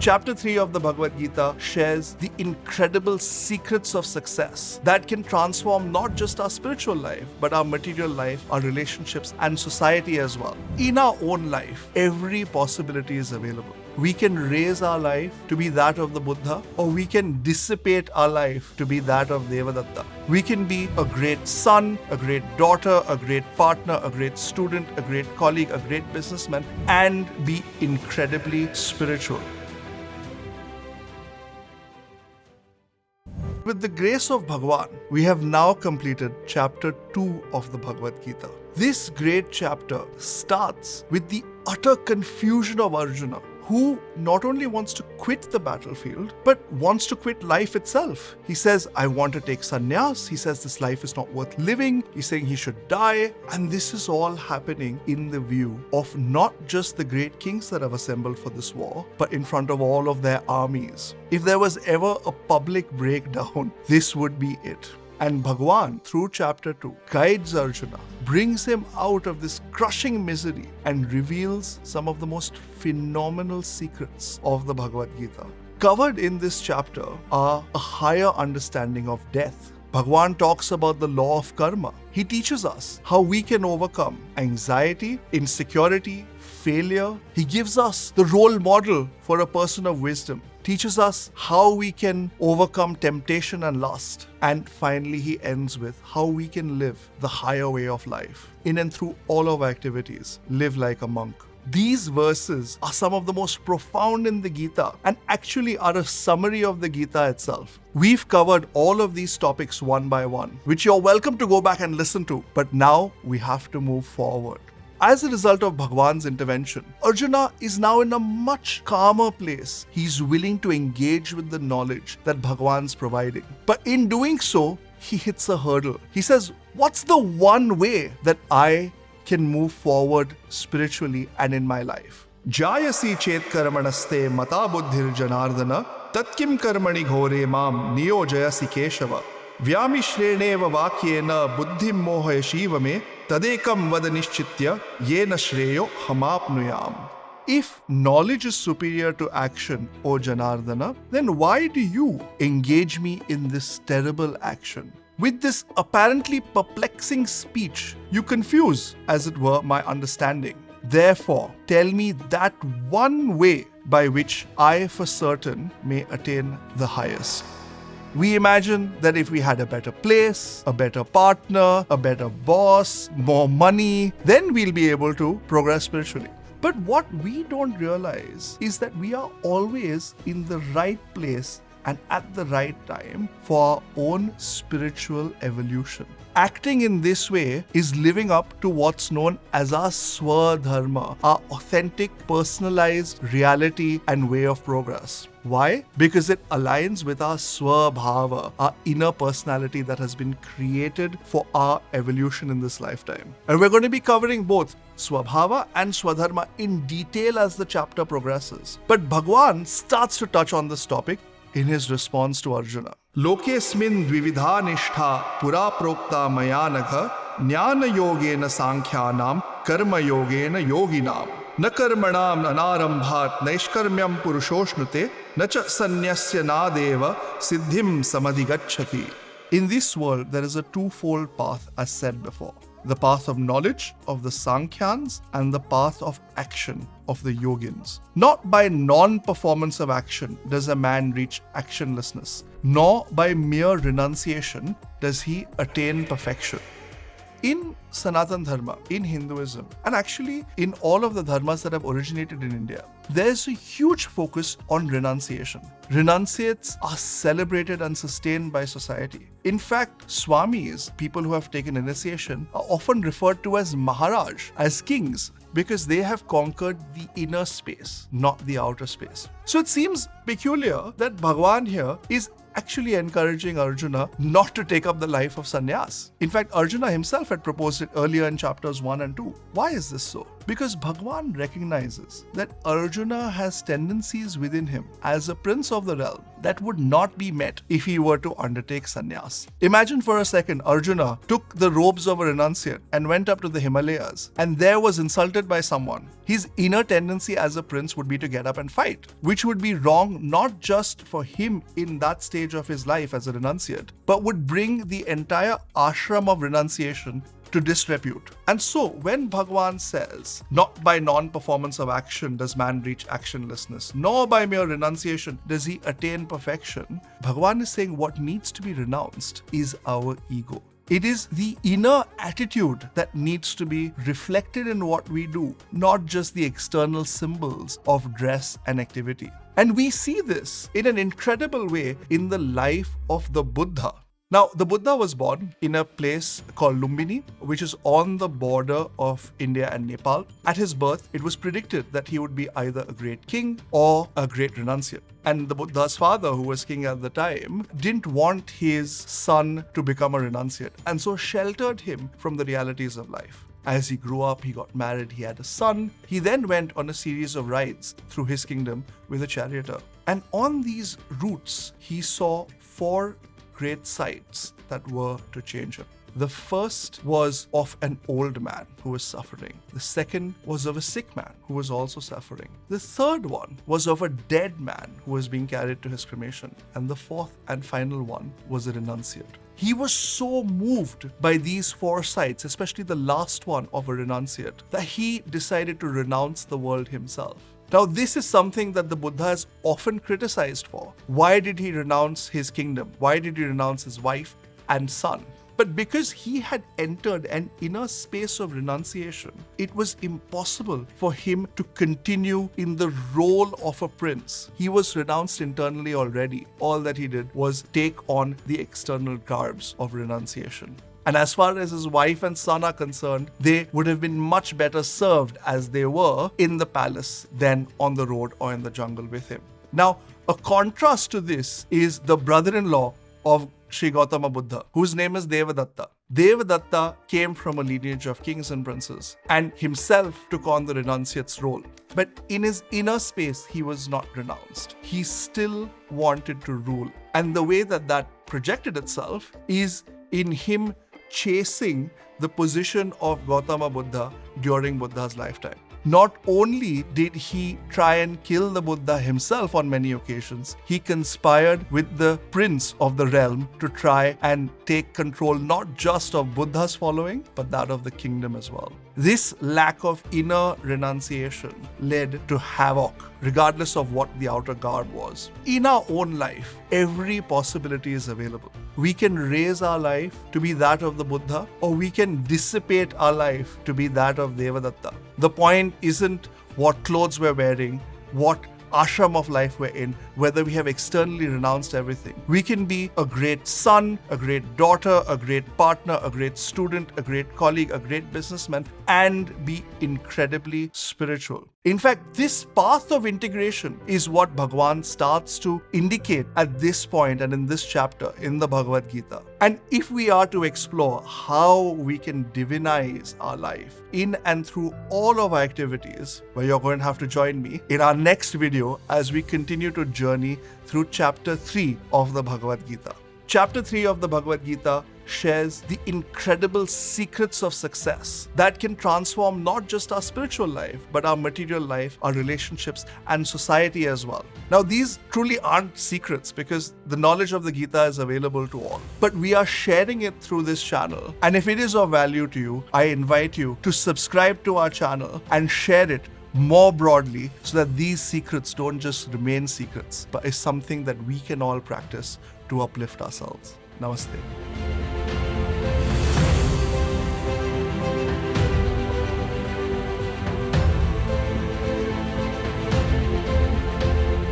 Chapter 3 of the Bhagavad Gita shares the incredible secrets of success that can transform not just our spiritual life, but our material life, our relationships, and society as well. In our own life, every possibility is available. We can raise our life to be that of the Buddha, or we can dissipate our life to be that of Devadatta. We can be a great son, a great daughter, a great partner, a great student, a great colleague, a great businessman, and be incredibly spiritual. With the grace of Bhagawan, we have now completed chapter 2 of the Bhagavad Gita. This great chapter starts with the utter confusion of Arjuna, who not only wants to quit the battlefield, but wants to quit life itself. He says, I want to take sannyas. He says this life is not worth living. He's saying he should die. And this is all happening in the view of not just the great kings that have assembled for this war, but in front of all of their armies. If there was ever a public breakdown, this would be it. And Bhagawan, through chapter 2, guides Arjuna, brings him out of this crushing misery and reveals some of the most phenomenal secrets of the Bhagavad Gita. Covered in this chapter are a higher understanding of death. Bhagawan talks about the law of karma. He teaches us how we can overcome anxiety, insecurity, failure. He gives us the role model for a person of wisdom, teaches us how we can overcome temptation and lust. And finally, he ends with how we can live the higher way of life. In and through all of our activities, live like a monk. These verses are some of the most profound in the Gita and actually are a summary of the Gita itself. We've covered all of these topics one by one, which you're welcome to go back and listen to. But now we have to move forward. As a result of Bhagawan's intervention, Arjuna is now in a much calmer place. He's willing to engage with the knowledge that Bhagawan's providing. But in doing so, he hits a hurdle. He says, what's the one way that I can move forward spiritually and in my life? Jayasi chet karmanaste mata buddhir janardana tatkim karmani ghore mam niyojayasi keshava vyamishreneva vakyena buddhim mohayashiva me tadekam vada nishchitya yena shreyo hamapnuyam. If knowledge is superior to action, O Janardana, then why do you engage me in this terrible action? With this apparently perplexing speech, you confuse, as it were, my understanding. Therefore, tell me that one way by which I for certain may attain the highest. We imagine that if we had a better place, a better partner, a better boss, more money, then we'll be able to progress spiritually. But what we don't realize is that we are always in the right place and at the right time for our own spiritual evolution. Acting in this way is living up to what's known as our Svadharma, our authentic, personalized reality and way of progress. Why? Because it aligns with our Swabhava, our inner personality that has been created for our evolution in this lifetime. And we're going to be covering both Swabhava and Swadharma in detail as the chapter progresses. But Bhagawan starts to touch on this topic in his response to Arjuna. Lokesmin dvividha nishtha pura prokta mayanagha jnana yogena sankhyanam karma yogena yoginam na karmanam anarambhat naishkarmyam purushoshnute na cha sanyasya nadeva siddhim samadhigacchati. In this world, there is a twofold path, as said before. The path of knowledge of the Sankhyans and the path of action of the Yogins. Not by non-performance of action does a man reach actionlessness, nor by mere renunciation does he attain perfection. In Sanatan Dharma, in Hinduism, and actually in all of the dharmas that have originated in India, there's a huge focus on renunciation. Renunciates are celebrated and sustained by society. In fact, Swamis, people who have taken initiation, are often referred to as Maharaj, as kings, because they have conquered the inner space, not the outer space. So it seems peculiar that Bhagawan here is actually encouraging Arjuna not to take up the life of sannyas. In fact, Arjuna himself had proposed discussed it earlier in chapters 1 and 2. Why is this so? Because Bhagavan recognizes that Arjuna has tendencies within him as a prince of the realm that would not be met if he were to undertake sannyas. Imagine for a second Arjuna took the robes of a renunciate and went up to the Himalayas and there was insulted by someone. His inner tendency as a prince would be to get up and fight, which would be wrong not just for him in that stage of his life as a renunciate, but would bring the entire ashram of renunciation to disrepute. And so when Bhagavan says, not by non-performance of action does man reach actionlessness, nor by mere renunciation does he attain perfection, Bhagavan is saying what needs to be renounced is our ego. It is the inner attitude that needs to be reflected in what we do, not just the external symbols of dress and activity. And we see this in an incredible way in the life of the Buddha. Now, the Buddha was born in a place called Lumbini, which is on the border of India and Nepal. At his birth, it was predicted that he would be either a great king or a great renunciate. And the Buddha's father, who was king at the time, didn't want his son to become a renunciate, and so sheltered him from the realities of life. As he grew up, he got married, he had a son. He then went on a series of rides through his kingdom with a charioteer. And on these routes, he saw 4 great sights that were to change him. The first was of an old man who was suffering. The second was of a sick man who was also suffering. The third one was of a dead man who was being carried to his cremation. And the fourth and final one was a renunciate. He was so moved by these 4 sights, especially the last one of a renunciate, that he decided to renounce the world himself. Now, this is something that the Buddha is often criticized for. Why did he renounce his kingdom? Why did he renounce his wife and son? But because he had entered an inner space of renunciation, it was impossible for him to continue in the role of a prince. He was renounced internally already. All that he did was take on the external garbs of renunciation. And as far as his wife and son are concerned, they would have been much better served as they were in the palace than on the road or in the jungle with him. Now, a contrast to this is the brother-in-law of Sri Gautama Buddha, whose name is Devadatta. Devadatta came from a lineage of kings and princes and himself took on the renunciate's role. But in his inner space, he was not renounced. He still wanted to rule. And the way that that projected itself is in him chasing the position of Gautama Buddha during Buddha's lifetime. Not only did he try and kill the Buddha himself on many occasions, he conspired with the prince of the realm to try and take control not just of Buddha's following, but that of the kingdom as well. This lack of inner renunciation led to havoc, regardless of what the outer garb was. In our own life, every possibility is available. We can raise our life to be that of the Buddha, or we can dissipate our life to be that of Devadatta. The point isn't what clothes we're wearing, what ashram of life we're in, whether we have externally renounced everything. We can be a great son, a great daughter, a great partner, a great student, a great colleague, a great businessman, and be incredibly spiritual. In fact, this path of integration is what Bhagavan starts to indicate at this point and in this chapter in the Bhagavad Gita. And if we are to explore how we can divinize our life in and through all of our activities, well, you're going to have to join me in our next video as we continue to journey through chapter 3 of the Bhagavad Gita. Chapter 3 of the Bhagavad Gita shares the incredible secrets of success that can transform not just our spiritual life, but our material life, our relationships, and society as well. Now, these truly aren't secrets because the knowledge of the Gita is available to all. But we are sharing it through this channel. And if it is of value to you, I invite you to subscribe to our channel and share it more broadly so that these secrets don't just remain secrets, but is something that we can all practice to uplift ourselves. Namaste.